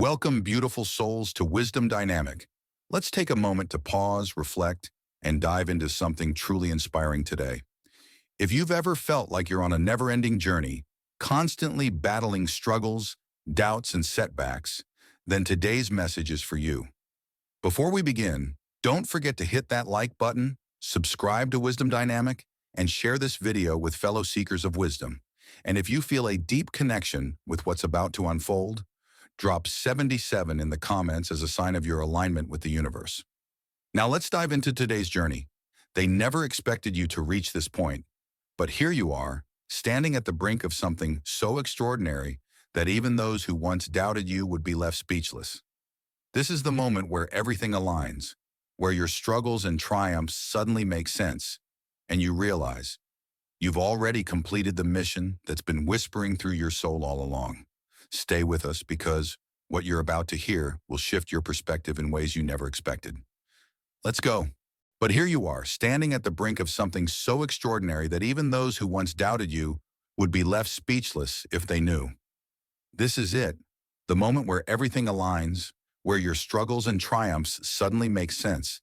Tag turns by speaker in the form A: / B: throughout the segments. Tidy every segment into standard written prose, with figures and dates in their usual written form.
A: Welcome, beautiful souls, to Wisdom Dynamic. Let's take a moment to pause, reflect, and dive into something truly inspiring today. If you've ever felt like you're on a never-ending journey, constantly battling struggles, doubts, and setbacks, then today's message is for you. Before we begin, don't forget to hit that like button, subscribe to Wisdom Dynamic, and share this video with fellow seekers of wisdom. And if you feel a deep connection with what's about to unfold, drop 77 in the comments as a sign of your alignment with the universe. Now let's dive into today's journey. They never expected you to reach this point, but here you are, standing at the brink of something so extraordinary that even those who once doubted you would be left speechless. This is the moment where everything aligns, where your struggles and triumphs suddenly make sense, and you realize you've already completed the mission that's been whispering through your soul all along. Stay with us because what you're about to hear will shift your perspective in ways you never expected. Let's go. But here you are, standing at the brink of something so extraordinary that even those who once doubted you would be left speechless if they knew. This is it, the moment where everything aligns, where your struggles and triumphs suddenly make sense,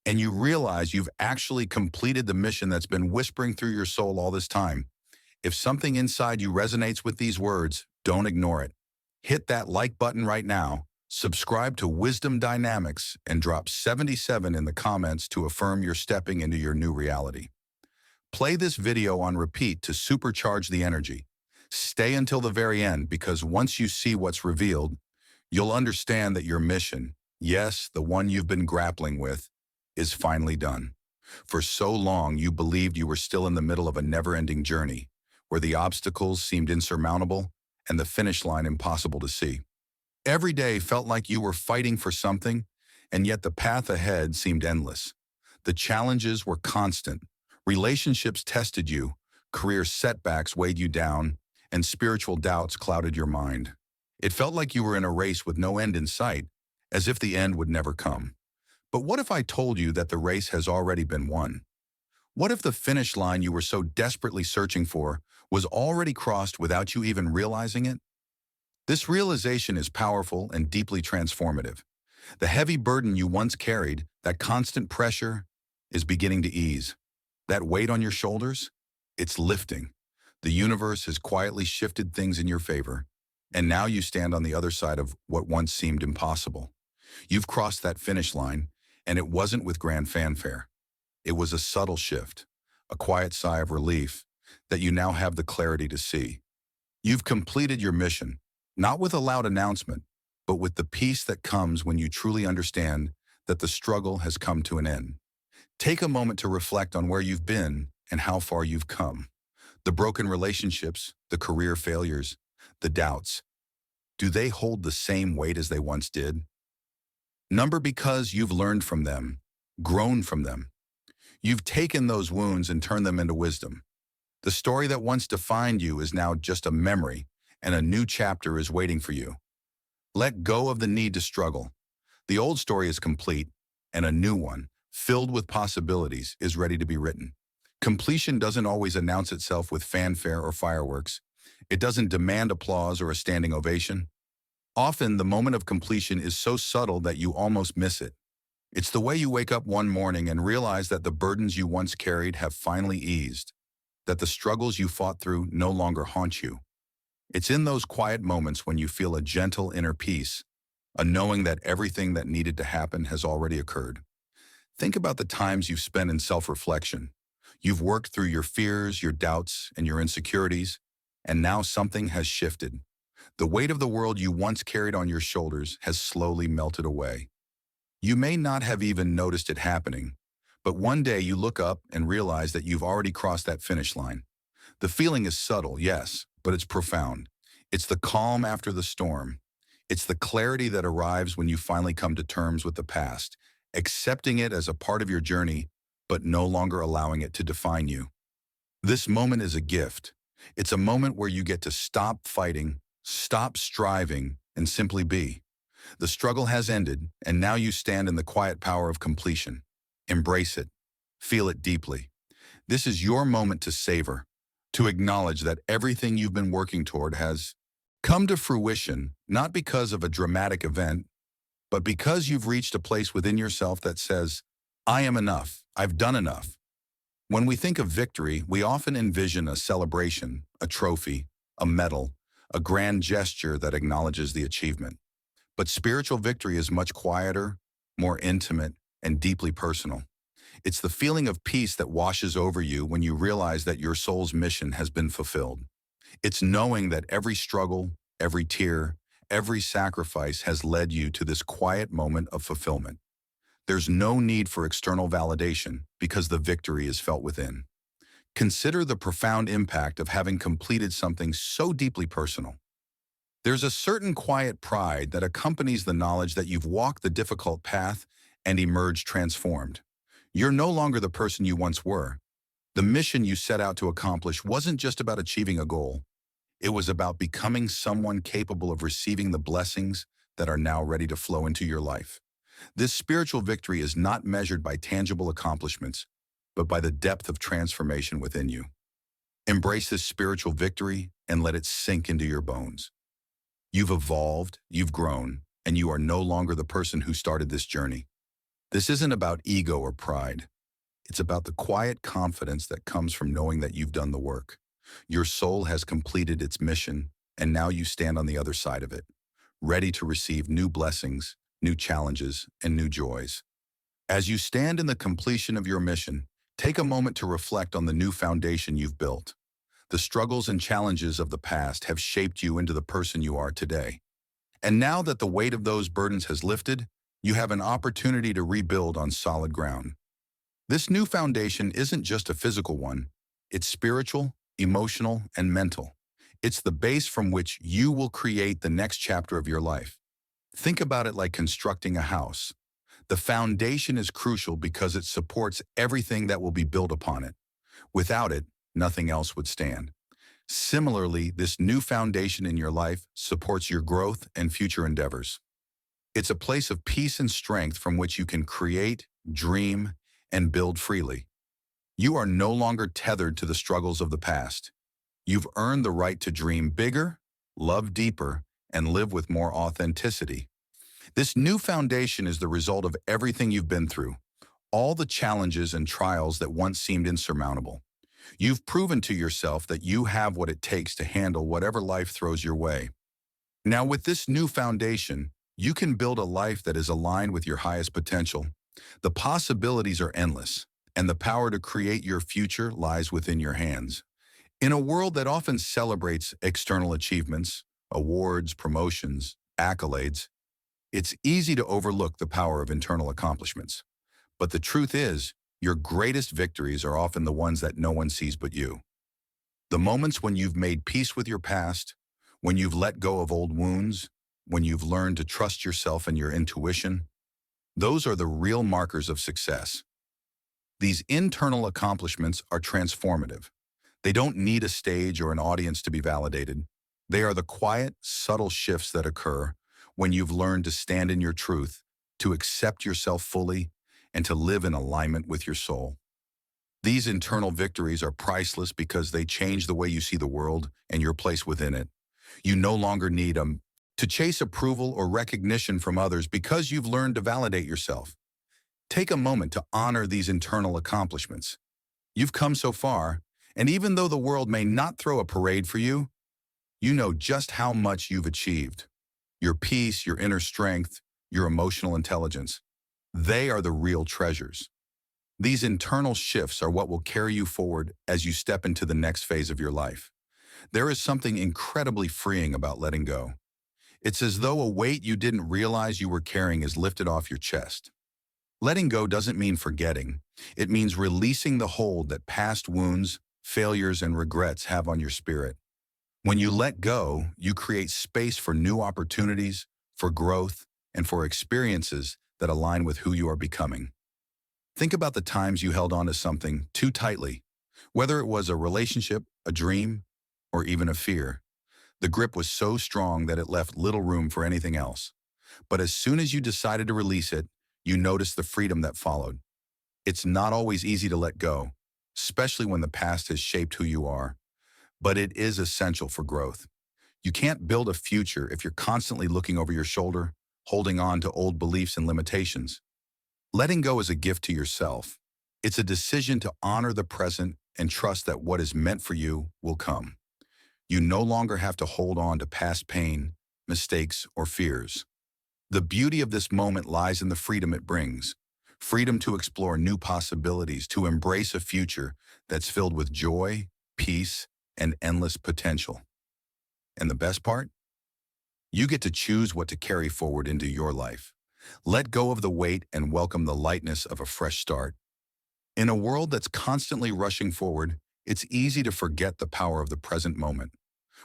A: and you realize you've actually completed the mission that's been whispering through your soul all this time. If something inside you resonates with these words, don't ignore it. Hit that like button right now, subscribe to Wisdom Dynamics, and drop 77 in the comments to affirm you're stepping into your new reality. Play this video on repeat to supercharge the energy. Stay until the very end because once you see what's revealed, you'll understand that your mission, yes, the one you've been grappling with, is finally done. For so long, you believed you were still in the middle of a never-ending journey, where the obstacles seemed insurmountable and the finish line impossible to see. Every day felt like you were fighting for something, and yet the path ahead seemed endless. The challenges were constant. Relationships tested you, career setbacks weighed you down, and spiritual doubts clouded your mind. It felt like you were in a race with no end in sight, as if the end would never come. But what if I told you that the race has already been won? What if the finish line you were so desperately searching for was already crossed without you even realizing it? This realization is powerful and deeply transformative. The heavy burden you once carried, that constant pressure, is beginning to ease. That weight on your shoulders, it's lifting. The universe has quietly shifted things in your favor, and now you stand on the other side of what once seemed impossible. You've crossed that finish line, and it wasn't with grand fanfare. It was a subtle shift, a quiet sigh of relief that you now have the clarity to see. You've completed your mission, not with a loud announcement, but with the peace that comes when you truly understand that the struggle has come to an end. Take a moment to reflect on where you've been and how far you've come. The broken relationships, the career failures, the doubts, do they hold the same weight as they once did? Number because you've learned from them, grown from them. You've taken those wounds and turned them into wisdom. The story that once defined you is now just a memory, and a new chapter is waiting for you. Let go of the need to struggle. The old story is complete, and a new one, filled with possibilities, is ready to be written. Completion doesn't always announce itself with fanfare or fireworks. It doesn't demand applause or a standing ovation. Often, the moment of completion is so subtle that you almost miss it. It's the way you wake up one morning and realize that the burdens you once carried have finally eased, that the struggles you fought through no longer haunt you. It's in those quiet moments when you feel a gentle inner peace, a knowing that everything that needed to happen has already occurred. Think about the times you've spent in self-reflection. You've worked through your fears, your doubts, and your insecurities, and now something has shifted. The weight of the world you once carried on your shoulders has slowly melted away. You may not have even noticed it happening, but one day you look up and realize that you've already crossed that finish line. The feeling is subtle, yes, but it's profound. It's the calm after the storm. It's the clarity that arrives when you finally come to terms with the past, accepting it as a part of your journey, but no longer allowing it to define you. This moment is a gift. It's a moment where you get to stop fighting, stop striving, and simply be. The struggle has ended, and now you stand in the quiet power of completion. Embrace it. Feel it deeply. This is your moment to savor, to acknowledge that everything you've been working toward has come to fruition not because of a dramatic event, but because you've reached a place within yourself that says, I am enough, I've done enough. When we think of victory, we often envision a celebration, a trophy, a medal, a grand gesture that acknowledges the achievement. But spiritual victory is much quieter, more intimate, and deeply personal. It's the feeling of peace that washes over you when you realize that your soul's mission has been fulfilled. It's knowing that every struggle, every tear, every sacrifice has led you to this quiet moment of fulfillment. There's no need for external validation because the victory is felt within. Consider the profound impact of having completed something so deeply personal. There's a certain quiet pride that accompanies the knowledge that you've walked the difficult path and emerged transformed. You're no longer the person you once were. The mission you set out to accomplish wasn't just about achieving a goal. It was about becoming someone capable of receiving the blessings that are now ready to flow into your life. This spiritual victory is not measured by tangible accomplishments, but by the depth of transformation within you. Embrace this spiritual victory and let it sink into your bones. You've evolved, you've grown, and you are no longer the person who started this journey. This isn't about ego or pride. It's about the quiet confidence that comes from knowing that you've done the work. Your soul has completed its mission, and now you stand on the other side of it, ready to receive new blessings, new challenges, and new joys. As you stand in the completion of your mission, take a moment to reflect on the new foundation you've built. The struggles and challenges of the past have shaped you into the person you are today. And now that the weight of those burdens has lifted, you have an opportunity to rebuild on solid ground. This new foundation isn't just a physical one, it's spiritual, emotional, and mental. It's the base from which you will create the next chapter of your life. Think about it like constructing a house. The foundation is crucial because it supports everything that will be built upon it. Without it, nothing else would stand. Similarly, this new foundation in your life supports your growth and future endeavors. It's a place of peace and strength from which you can create, dream, and build freely. You are no longer tethered to the struggles of the past. You've earned the right to dream bigger, love deeper, and live with more authenticity. This new foundation is the result of everything you've been through, all the challenges and trials that once seemed insurmountable. You've proven to yourself that you have what it takes to handle whatever life throws your way. Now, with this new foundation, you can build a life that is aligned with your highest potential. The possibilities are endless, and the power to create your future lies within your hands. In a world that often celebrates external achievements, awards, promotions, accolades, it's easy to overlook the power of internal accomplishments. But the truth is, your greatest victories are often the ones that no one sees but you. The moments when you've made peace with your past, when you've let go of old wounds, when you've learned to trust yourself and your intuition, those are the real markers of success. These internal accomplishments are transformative. They don't need a stage or an audience to be validated. They are the quiet, subtle shifts that occur when you've learned to stand in your truth, to accept yourself fully, and to live in alignment with your soul. These internal victories are priceless because they change the way you see the world and your place within it. You no longer need to chase approval or recognition from others because you've learned to validate yourself. Take a moment to honor these internal accomplishments. You've come so far, and even though the world may not throw a parade for you, you know just how much you've achieved. Your peace, your inner strength, your emotional intelligence, they are the real treasures. These internal shifts are what will carry you forward as you step into the next phase of your life. There is something incredibly freeing about letting go. It's as though a weight you didn't realize you were carrying is lifted off your chest. Letting go doesn't mean forgetting. It means releasing the hold that past wounds, failures, and regrets have on your spirit. When you let go, you create space for new opportunities, for growth, and for experiences that align with who you are becoming. Think about the times you held on to something too tightly, whether it was a relationship, a dream, or even a fear. The grip was so strong that it left little room for anything else. But as soon as you decided to release it, you noticed the freedom that followed. It's not always easy to let go, especially when the past has shaped who you are, but it is essential for growth. You can't build a future if you're constantly looking over your shoulder, holding on to old beliefs and limitations. Letting go is a gift to yourself. It's a decision to honor the present and trust that what is meant for you will come. You no longer have to hold on to past pain, mistakes, or fears. The beauty of this moment lies in the freedom it brings. Freedom to explore new possibilities, to embrace a future that's filled with joy, peace, and endless potential. And the best part? You get to choose what to carry forward into your life. Let go of the weight and welcome the lightness of a fresh start. In a world that's constantly rushing forward, it's easy to forget the power of the present moment.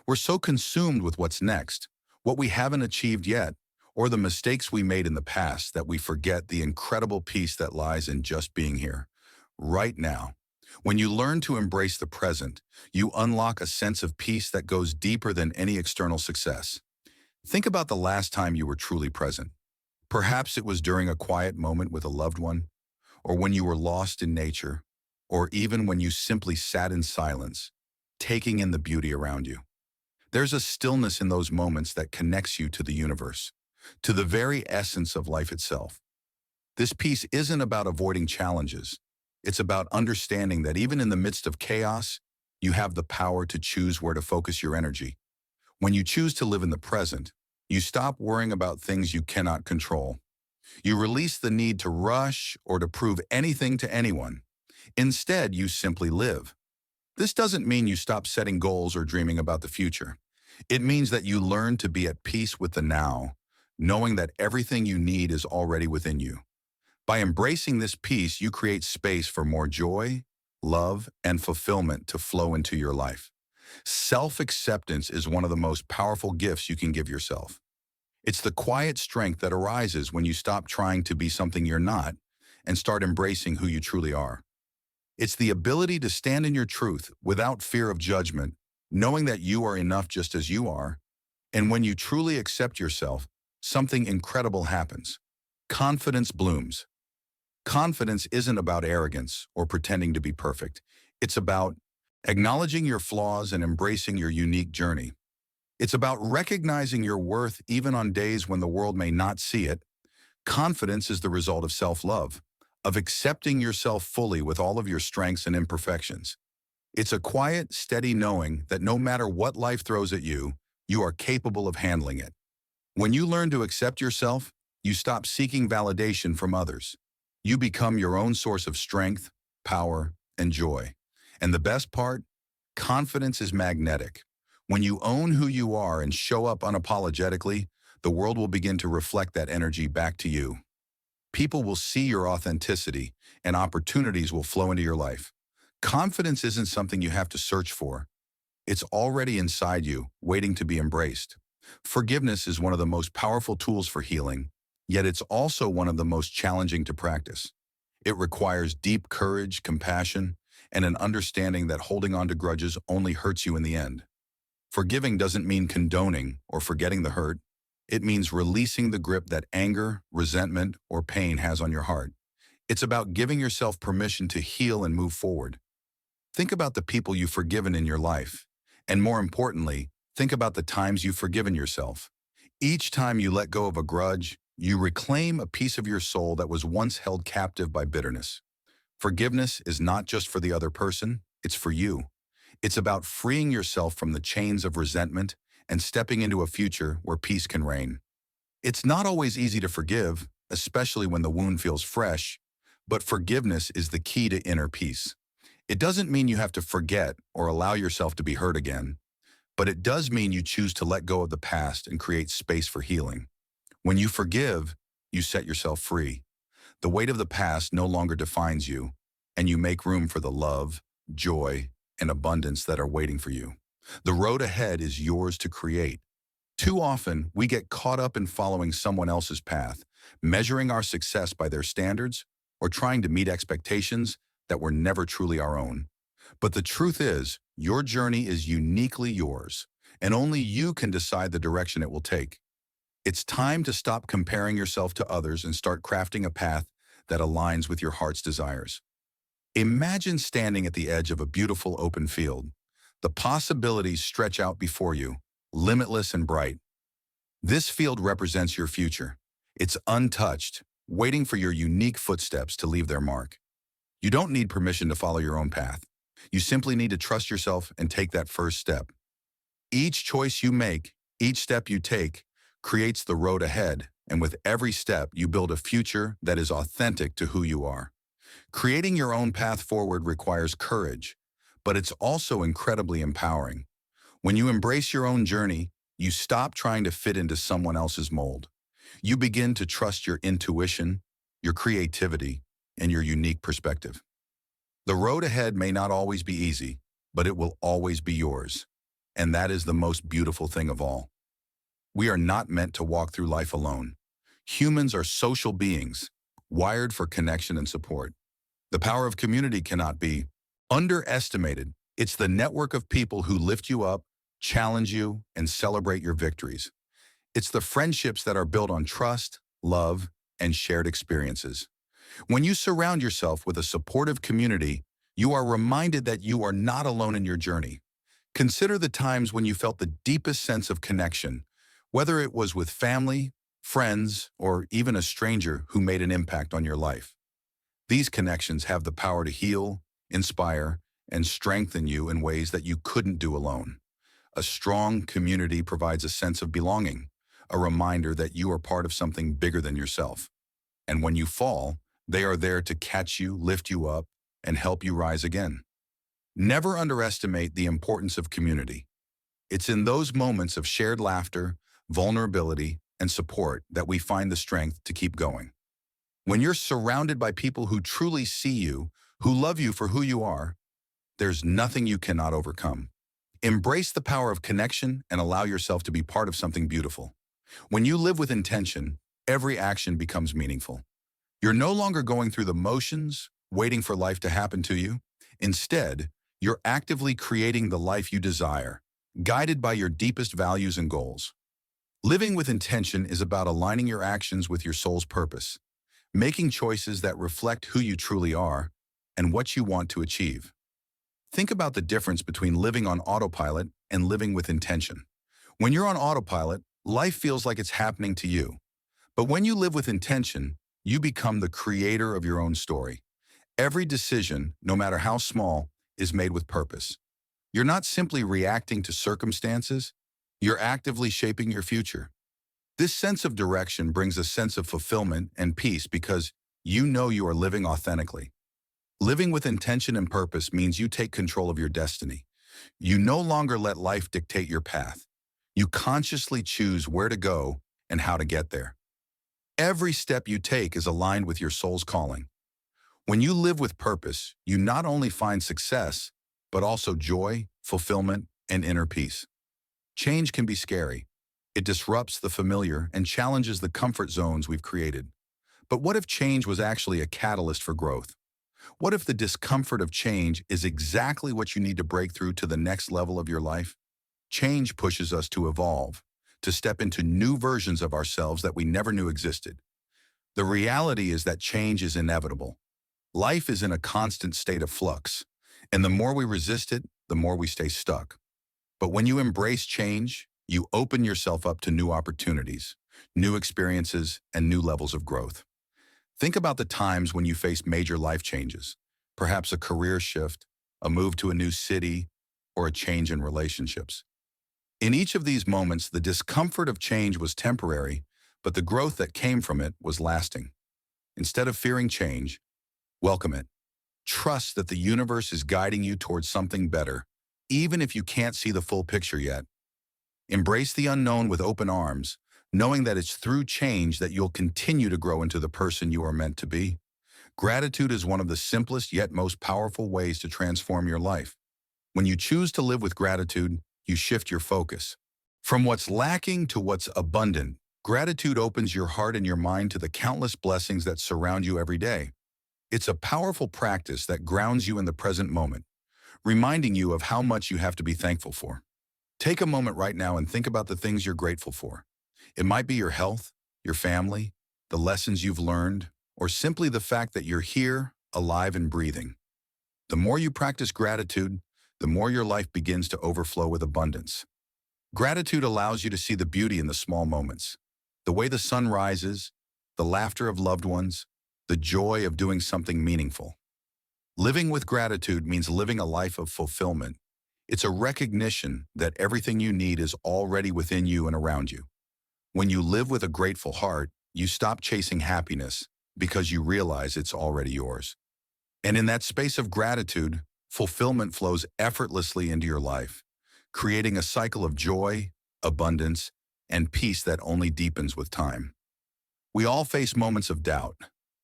A: We're so consumed with what's next, what we haven't achieved yet, or the mistakes we made in the past that we forget the incredible peace that lies in just being here, right now. When you learn to embrace the present, you unlock a sense of peace that goes deeper than any external success. Think about the last time you were truly present. Perhaps it was during a quiet moment with a loved one, or when you were lost in nature, or even when you simply sat in silence, taking in the beauty around you. There's a stillness in those moments that connects you to the universe, to the very essence of life itself. This piece isn't about avoiding challenges. It's about understanding that even in the midst of chaos, you have the power to choose where to focus your energy. When you choose to live in the present, you stop worrying about things you cannot control. You release the need to rush or to prove anything to anyone. Instead, you simply live. This doesn't mean you stop setting goals or dreaming about the future. It means that you learn to be at peace with the now, knowing that everything you need is already within you. By embracing this peace, you create space for more joy, love, and fulfillment to flow into your life. Self-acceptance is one of the most powerful gifts you can give yourself. It's the quiet strength that arises when you stop trying to be something you're not and start embracing who you truly are. It's the ability to stand in your truth without fear of judgment, knowing that you are enough just as you are. And when you truly accept yourself, something incredible happens. Confidence blooms. Confidence isn't about arrogance or pretending to be perfect. It's about acknowledging your flaws and embracing your unique journey. It's about recognizing your worth even on days when the world may not see it. Confidence is the result of self-love, of accepting yourself fully with all of your strengths and imperfections. It's a quiet, steady knowing that no matter what life throws at you, you are capable of handling it. When you learn to accept yourself, you stop seeking validation from others. You become your own source of strength, power, and joy. And the best part? Confidence is magnetic. When you own who you are and show up unapologetically, the world will begin to reflect that energy back to you. People will see your authenticity, and opportunities will flow into your life. Confidence isn't something you have to search for. It's already inside you, waiting to be embraced. Forgiveness is one of the most powerful tools for healing, yet it's also one of the most challenging to practice. It requires deep courage, compassion, and an understanding that holding on to grudges only hurts you in the end. Forgiving doesn't mean condoning or forgetting the hurt. It means releasing the grip that anger, resentment, or pain has on your heart. It's about giving yourself permission to heal and move forward. Think about the people you've forgiven in your life. And more importantly, think about the times you've forgiven yourself. Each time you let go of a grudge, you reclaim a piece of your soul that was once held captive by bitterness. Forgiveness is not just for the other person, it's for you. It's about freeing yourself from the chains of resentment and stepping into a future where peace can reign. It's not always easy to forgive, especially when the wound feels fresh, but forgiveness is the key to inner peace. It doesn't mean you have to forget or allow yourself to be hurt again, but it does mean you choose to let go of the past and create space for healing. When you forgive, you set yourself free. The weight of the past no longer defines you, and you make room for the love, joy, and abundance that are waiting for you. The road ahead is yours to create. Too often, we get caught up in following someone else's path, measuring our success by their standards, or trying to meet expectations that were never truly our own. But the truth is, your journey is uniquely yours, and only you can decide the direction it will take. It's time to stop comparing yourself to others and start crafting a path that aligns with your heart's desires. Imagine standing at the edge of a beautiful open field. The possibilities stretch out before you. limitless and bright. This field represents your future. It's untouched, waiting for your unique footsteps to leave their mark. You don't need permission to follow your own path. You simply need to trust yourself and take that first step. Each choice you make, each step you take, creates the road ahead, and with every step, you build a future that is authentic to who you are. Creating your own path forward requires courage, but it's also incredibly empowering. When you embrace your own journey, you stop trying to fit into someone else's mold. You begin to trust your intuition, your creativity, and your unique perspective. The road ahead may not always be easy, but it will always be yours. And that is the most beautiful thing of all. We are not meant to walk through life alone. Humans are social beings, wired for connection and support. The power of community cannot be underestimated. It's the network of people who lift you up, challenge you, and celebrate your victories. It's the friendships that are built on trust, love, and shared experiences. When you surround yourself with a supportive community, you are reminded that you are not alone in your journey. Consider the times when you felt the deepest sense of connection, whether it was with family, friends, or even a stranger who made an impact on your life. These connections have the power to heal, inspire, and strengthen you in ways that you couldn't do alone. A strong community provides a sense of belonging, a reminder that you are part of something bigger than yourself. And when you fall, they are there to catch you, lift you up, and help you rise again. Never underestimate the importance of community. It's in those moments of shared laughter, vulnerability, and support that we find the strength to keep going. When you're surrounded by people who truly see you, who love you for who you are, there's nothing you cannot overcome. Embrace the power of connection and allow yourself to be part of something beautiful. When you live with intention, every action becomes meaningful. You're no longer going through the motions, waiting for life to happen to you. Instead, you're actively creating the life you desire, guided by your deepest values and goals. Living with intention is about aligning your actions with your soul's purpose, making choices that reflect who you truly are and what you want to achieve. Think about the difference between living on autopilot and living with intention. When you're on autopilot, life feels like it's happening to you. But when you live with intention, you become the creator of your own story. Every decision, no matter how small, is made with purpose. You're not simply reacting to circumstances, you're actively shaping your future. This sense of direction brings a sense of fulfillment and peace because you know you are living authentically. Living with intention and purpose means you take control of your destiny. You no longer let life dictate your path. You consciously choose where to go and how to get there. Every step you take is aligned with your soul's calling. When you live with purpose, you not only find success, but also joy, fulfillment, and inner peace. Change can be scary. It disrupts the familiar and challenges the comfort zones we've created. But what if change was actually a catalyst for growth? What if the discomfort of change is exactly what you need to break through to the next level of your life? Change pushes us to evolve, to step into new versions of ourselves that we never knew existed. The reality is that change is inevitable. Life is in a constant state of flux, and the more we resist it, the more we stay stuck. But when you embrace change, you open yourself up to new opportunities, new experiences, and new levels of growth. Think about the times when you face major life changes, perhaps a career shift, a move to a new city, or a change in relationships. In each of these moments, the discomfort of change was temporary, but the growth that came from it was lasting. Instead of fearing change, welcome it. Trust that the universe is guiding you towards something better, even if you can't see the full picture yet. Embrace the unknown with open arms, knowing that it's through change that you'll continue to grow into the person you are meant to be. Gratitude is one of the simplest yet most powerful ways to transform your life. When you choose to live with gratitude, you shift your focus. From what's lacking to what's abundant, gratitude opens your heart and your mind to the countless blessings that surround you every day. It's a powerful practice that grounds you in the present moment, reminding you of how much you have to be thankful for. Take a moment right now and think about the things you're grateful for. It might be your health, your family, the lessons you've learned, or simply the fact that you're here, alive and breathing. The more you practice gratitude, the more your life begins to overflow with abundance. Gratitude allows you to see the beauty in the small moments. The way the sun rises, the laughter of loved ones, the joy of doing something meaningful. Living with gratitude means living a life of fulfillment. It's a recognition that everything you need is already within you and around you. When you live with a grateful heart, you stop chasing happiness because you realize it's already yours. And in that space of gratitude, fulfillment flows effortlessly into your life, creating a cycle of joy, abundance, and peace that only deepens with time. We all face moments of doubt,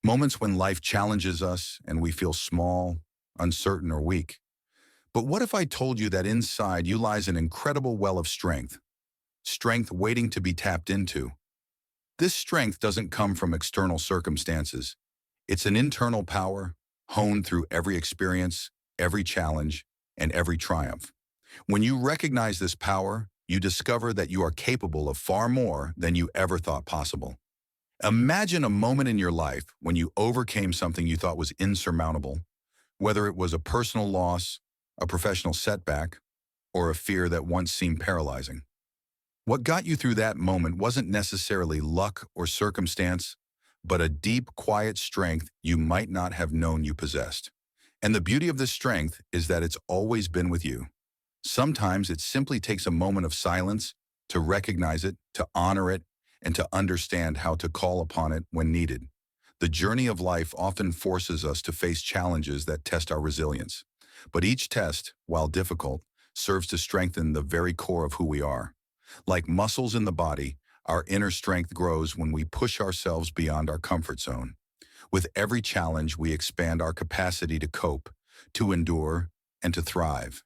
A: moments when life challenges us and we feel small, uncertain, or weak. But what if I told you that inside you lies an incredible well of strength, strength waiting to be tapped into? This strength doesn't come from external circumstances. It's an internal power honed through every experience, every challenge, and every triumph. When you recognize this power, you discover that you are capable of far more than you ever thought possible. Imagine a moment in your life when you overcame something you thought was insurmountable, whether it was a personal loss, a professional setback, or a fear that once seemed paralyzing. What got you through that moment wasn't necessarily luck or circumstance, but a deep, quiet strength you might not have known you possessed. And the beauty of this strength is that it's always been with you. Sometimes it simply takes a moment of silence to recognize it, to honor it, and to understand how to call upon it when needed. The journey of life often forces us to face challenges that test our resilience. But each test, while difficult, serves to strengthen the very core of who we are. Like muscles in the body, our inner strength grows when we push ourselves beyond our comfort zone. With every challenge, we expand our capacity to cope, to endure, and to thrive.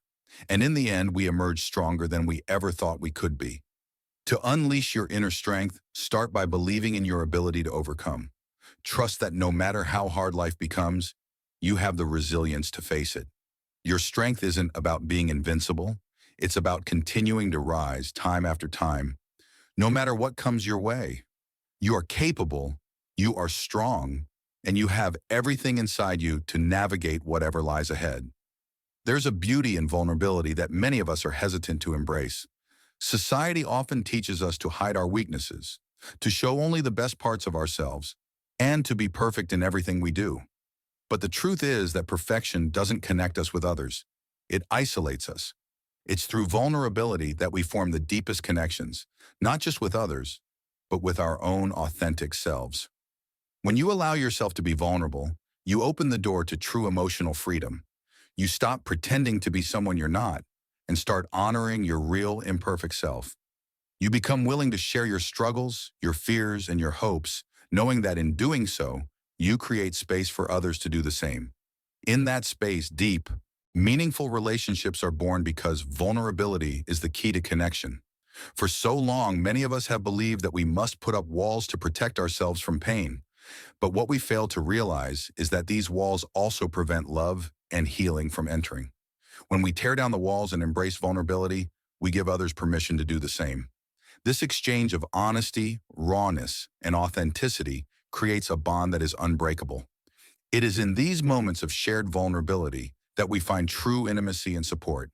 A: And in the end, we emerge stronger than we ever thought we could be. To unleash your inner strength, start by believing in your ability to overcome. Trust that no matter how hard life becomes, you have the resilience to face it. Your strength isn't about being invincible. It's about continuing to rise time after time, no matter what comes your way. You are capable, you are strong, and you have everything inside you to navigate whatever lies ahead. There's a beauty in vulnerability that many of us are hesitant to embrace. Society often teaches us to hide our weaknesses, to show only the best parts of ourselves, and to be perfect in everything we do. But the truth is that perfection doesn't connect us with others. It isolates us. It's through vulnerability that we form the deepest connections, not just with others, but with our own authentic selves. When you allow yourself to be vulnerable, you open the door to true emotional freedom. You stop pretending to be someone you're not and start honoring your real, imperfect self. You become willing to share your struggles, your fears, and your hopes, knowing that in doing so, you create space for others to do the same. In that space, deep, meaningful relationships are born because vulnerability is the key to connection. For so long, many of us have believed that we must put up walls to protect ourselves from pain. But what we fail to realize is that these walls also prevent love and healing from entering. When we tear down the walls and embrace vulnerability, we give others permission to do the same. This exchange of honesty, rawness, and authenticity creates a bond that is unbreakable. It is in these moments of shared vulnerability that we find true intimacy and support.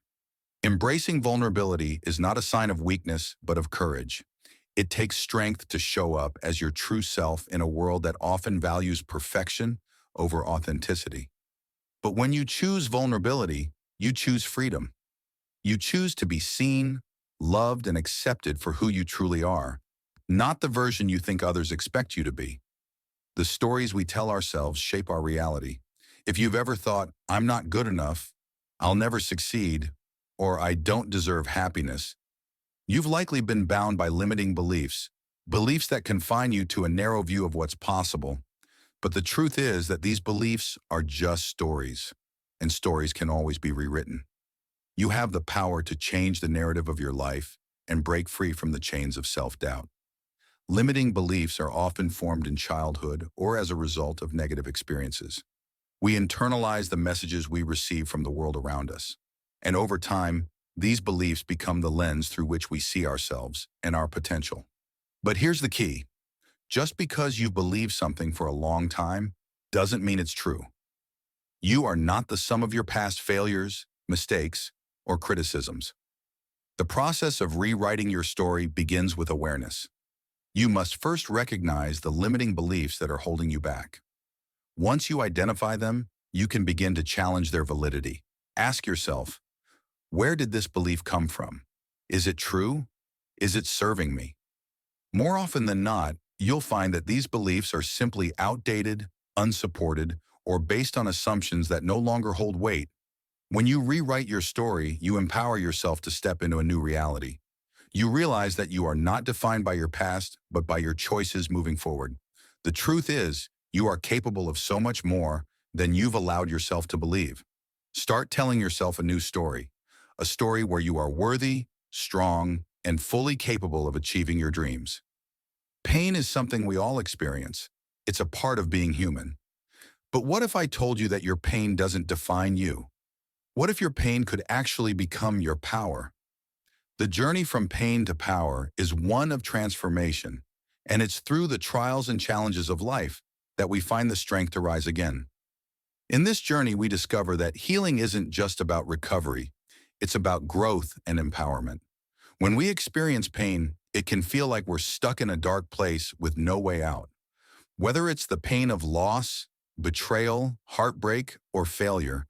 A: Embracing vulnerability is not a sign of weakness, but of courage. It takes strength to show up as your true self in a world that often values perfection over authenticity. But when you choose vulnerability, you choose freedom. You choose to be seen, loved, and accepted for who you truly are, not the version you think others expect you to be. The stories we tell ourselves shape our reality. If you've ever thought, "I'm not good enough," "I'll never succeed," or "I don't deserve happiness," you've likely been bound by limiting beliefs, beliefs that confine you to a narrow view of what's possible. But the truth is that these beliefs are just stories, and stories can always be rewritten. You have the power to change the narrative of your life and break free from the chains of self-doubt. Limiting beliefs are often formed in childhood or as a result of negative experiences. We internalize the messages we receive from the world around us. And over time, these beliefs become the lens through which we see ourselves and our potential. But here's the key. Just because you've believed something for a long time doesn't mean it's true. You are not the sum of your past failures, mistakes, or criticisms. The process of rewriting your story begins with awareness. You must first recognize the limiting beliefs that are holding you back. Once you identify them, you can begin to challenge their validity. Ask yourself, where did this belief come from? Is it true? Is it serving me? More often than not, you'll find that these beliefs are simply outdated, unsupported, or based on assumptions that no longer hold weight. When you rewrite your story, you empower yourself to step into a new reality. You realize that you are not defined by your past, but by your choices moving forward. The truth is, you are capable of so much more than you've allowed yourself to believe. Start telling yourself a new story, a story where you are worthy, strong, and fully capable of achieving your dreams. Pain is something we all experience. It's a part of being human. But what if I told you that your pain doesn't define you? What if your pain could actually become your power? The journey from pain to power is one of transformation, and it's through the trials and challenges of life that we find the strength to rise again. In this journey, we discover that healing isn't just about recovery, it's about growth and empowerment. When we experience pain, it can feel like we're stuck in a dark place with no way out. Whether it's the pain of loss, betrayal, heartbreak, or failure,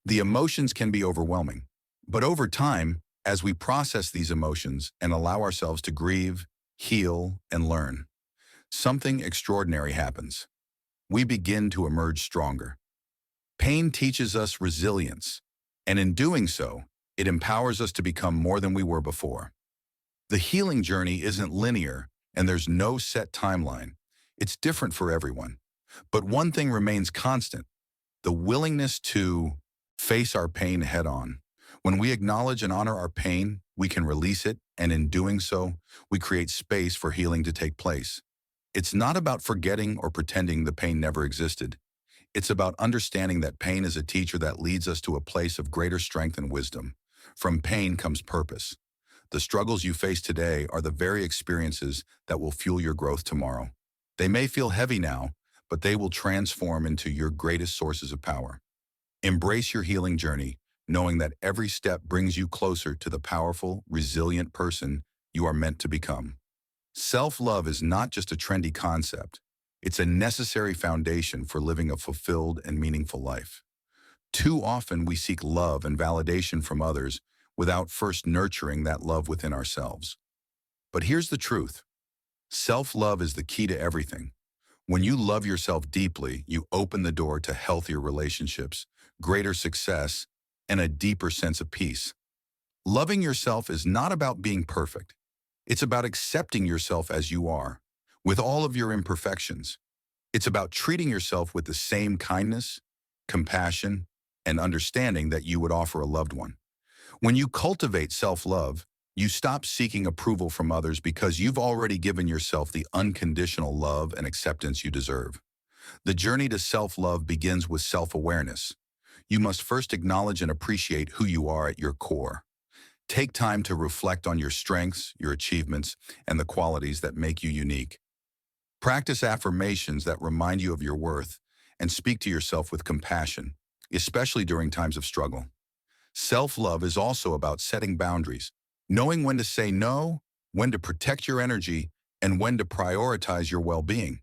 A: the emotions can be overwhelming. But over time, as we process these emotions and allow ourselves to grieve, heal, and learn, something extraordinary happens. We begin to emerge stronger. Pain teaches us resilience, and in doing so, it empowers us to become more than we were before. The healing journey isn't linear, and there's no set timeline. It's different for everyone. But one thing remains constant: the willingness to face our pain head on. When we acknowledge and honor our pain, we can release it, and in doing so, we create space for healing to take place. It's not about forgetting or pretending the pain never existed. It's about understanding that pain is a teacher that leads us to a place of greater strength and wisdom. From pain comes purpose. The struggles you face today are the very experiences that will fuel your growth tomorrow. They may feel heavy now, but they will transform into your greatest sources of power. Embrace your healing journey, knowing that every step brings you closer to the powerful, resilient person you are meant to become. Self-love is not just a trendy concept. It's a necessary foundation for living a fulfilled and meaningful life. Too often we seek love and validation from others without first nurturing that love within ourselves. But here's the truth. Self-love is the key to everything. When you love yourself deeply, you open the door to healthier relationships, greater success, and a deeper sense of peace. Loving yourself is not about being perfect. It's about accepting yourself as you are, with all of your imperfections. It's about treating yourself with the same kindness, compassion, and understanding that you would offer a loved one. When you cultivate self-love, you stop seeking approval from others because you've already given yourself the unconditional love and acceptance you deserve. The journey to self-love begins with self-awareness. You must first acknowledge and appreciate who you are at your core. Take time to reflect on your strengths, your achievements, and the qualities that make you unique. Practice affirmations that remind you of your worth and speak to yourself with compassion, especially during times of struggle. Self-love is also about setting boundaries, knowing when to say no, when to protect your energy, and when to prioritize your well-being.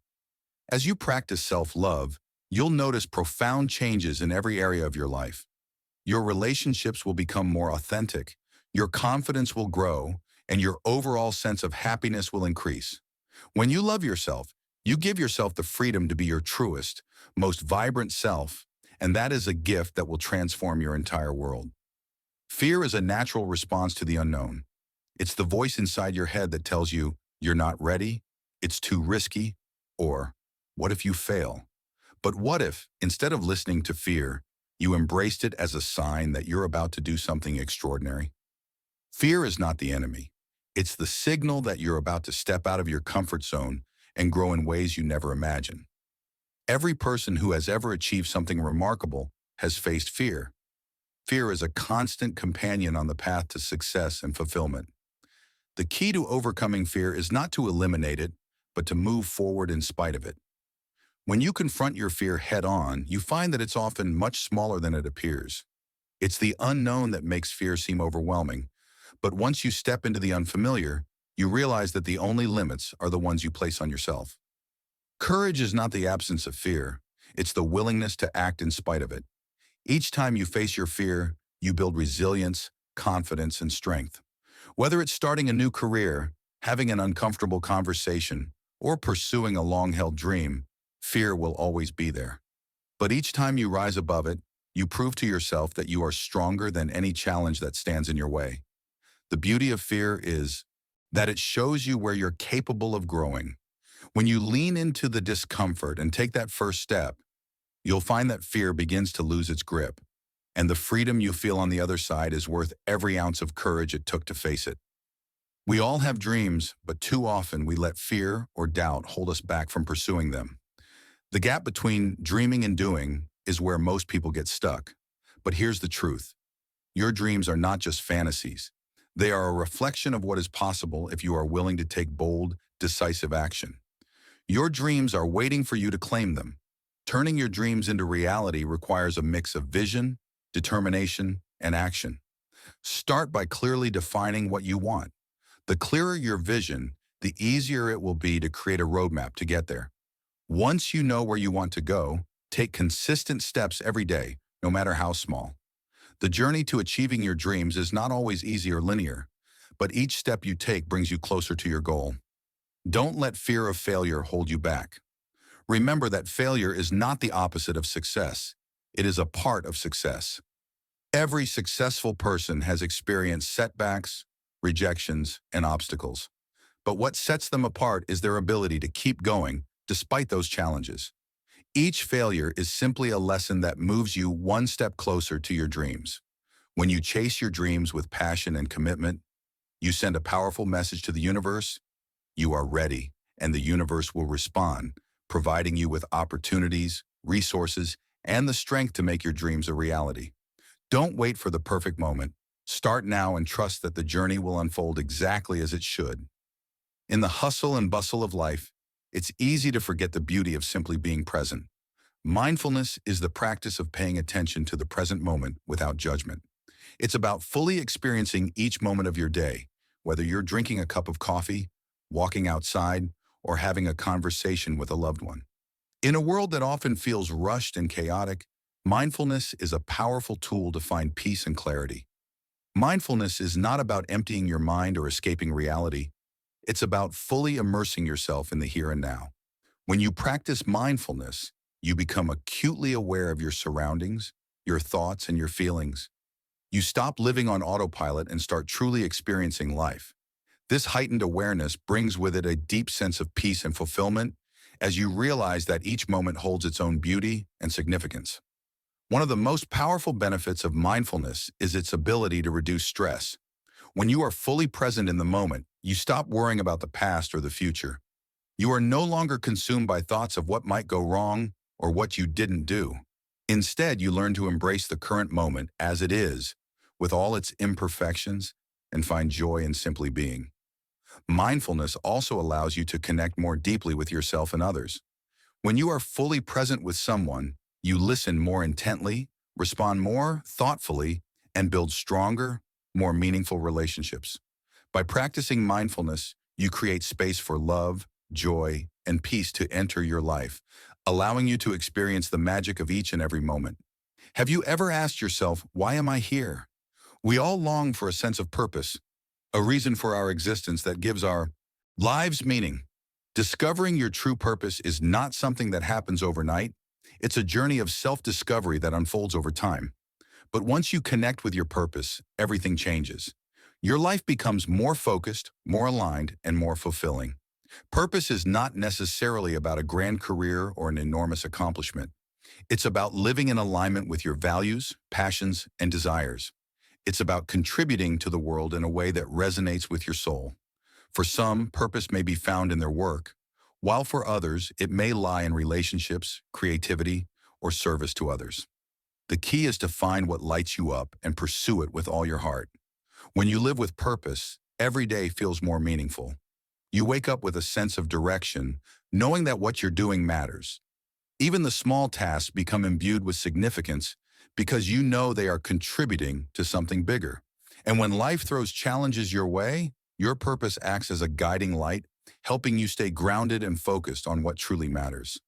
A: As you practice self-love, you'll notice profound changes in every area of your life. Your relationships will become more authentic, your confidence will grow, and your overall sense of happiness will increase. When you love yourself, you give yourself the freedom to be your truest, most vibrant self, and that is a gift that will transform your entire world. Fear is a natural response to the unknown. It's the voice inside your head that tells you you're not ready, it's too risky, or what if you fail? But what if, instead of listening to fear, you embraced it as a sign that you're about to do something extraordinary? Fear is not the enemy. It's the signal that you're about to step out of your comfort zone and grow in ways you never imagined. Every person who has ever achieved something remarkable has faced fear. Fear is a constant companion on the path to success and fulfillment. The key to overcoming fear is not to eliminate it, but to move forward in spite of it. When you confront your fear head-on, you find that it's often much smaller than it appears. It's the unknown that makes fear seem overwhelming, But once you step into the unfamiliar, you realize that the only limits are the ones you place on yourself. Courage is not the absence of fear. It's the willingness to act in spite of it. Each time you face your fear, you build resilience, confidence, and strength. Whether it's starting a new career, having an uncomfortable conversation, or pursuing a long-held dream, fear will always be there. But each time you rise above it, you prove to yourself that you are stronger than any challenge that stands in your way. The beauty of fear is that it shows you where you're capable of growing. When you lean into the discomfort and take that first step, you'll find that fear begins to lose its grip, and the freedom you feel on the other side is worth every ounce of courage it took to face it. We all have dreams, but too often we let fear or doubt hold us back from pursuing them. The gap between dreaming and doing is where most people get stuck. But here's the truth. Your dreams are not just fantasies. They are a reflection of what is possible if you are willing to take bold, decisive action. Your dreams are waiting for you to claim them. Turning your dreams into reality requires a mix of vision, determination, and action. Start by clearly defining what you want. The clearer your vision, the easier it will be to create a roadmap to get there. Once you know where you want to go, take consistent steps every day, no matter how small. The journey to achieving your dreams is not always easy or linear, but each step you take brings you closer to your goal. Don't let fear of failure hold you back. Remember that failure is not the opposite of success. It is a part of success. Every successful person has experienced setbacks, rejections, and obstacles. But what sets them apart is their ability to keep going despite those challenges. Each failure is simply a lesson that moves you one step closer to your dreams. When you chase your dreams with passion and commitment, you send a powerful message to the universe. You are ready, and the universe will respond, providing you with opportunities, resources, and the strength to make your dreams a reality. Don't wait for the perfect moment. Start now and trust that the journey will unfold exactly as it should. In the hustle and bustle of life, it's easy to forget the beauty of simply being present. Mindfulness is the practice of paying attention to the present moment without judgment. It's about fully experiencing each moment of your day, whether you're drinking a cup of coffee, walking outside, or having a conversation with a loved one. In a world that often feels rushed and chaotic, mindfulness is a powerful tool to find peace and clarity. Mindfulness is not about emptying your mind or escaping reality. It's about fully immersing yourself in the here and now. When you practice mindfulness, you become acutely aware of your surroundings, your thoughts, and your feelings. You stop living on autopilot and start truly experiencing life. This heightened awareness brings with it a deep sense of peace and fulfillment as you realize that each moment holds its own beauty and significance. One of the most powerful benefits of mindfulness is its ability to reduce stress. When you are fully present in the moment, you stop worrying about the past or the future. You are no longer consumed by thoughts of what might go wrong or what you didn't do. Instead, you learn to embrace the current moment as it is, with all its imperfections, and find joy in simply being. Mindfulness also allows you to connect more deeply with yourself and others. When you are fully present with someone, you listen more intently, respond more thoughtfully, and build stronger, more meaningful relationships. By practicing mindfulness, you create space for love, joy, and peace to enter your life, allowing you to experience the magic of each and every moment. Have you ever asked yourself, why am I here? We all long for a sense of purpose, a reason for our existence that gives our lives meaning. Discovering your true purpose is not something that happens overnight. It's a journey of self-discovery that unfolds over time. But once you connect with your purpose, everything changes. Your life becomes more focused, more aligned, and more fulfilling. Purpose is not necessarily about a grand career or an enormous accomplishment. It's about living in alignment with your values, passions, and desires. It's about contributing to the world in a way that resonates with your soul. For some, purpose may be found in their work, while for others, it may lie in relationships, creativity, or service to others. The key is to find what lights you up and pursue it with all your heart. When you live with purpose, every day feels more meaningful. You wake up with a sense of direction, knowing that what you're doing matters. Even the small tasks become imbued with significance because you know they are contributing to something bigger. And when life throws challenges your way, your purpose acts as a guiding light, helping you stay grounded and focused on what truly matters.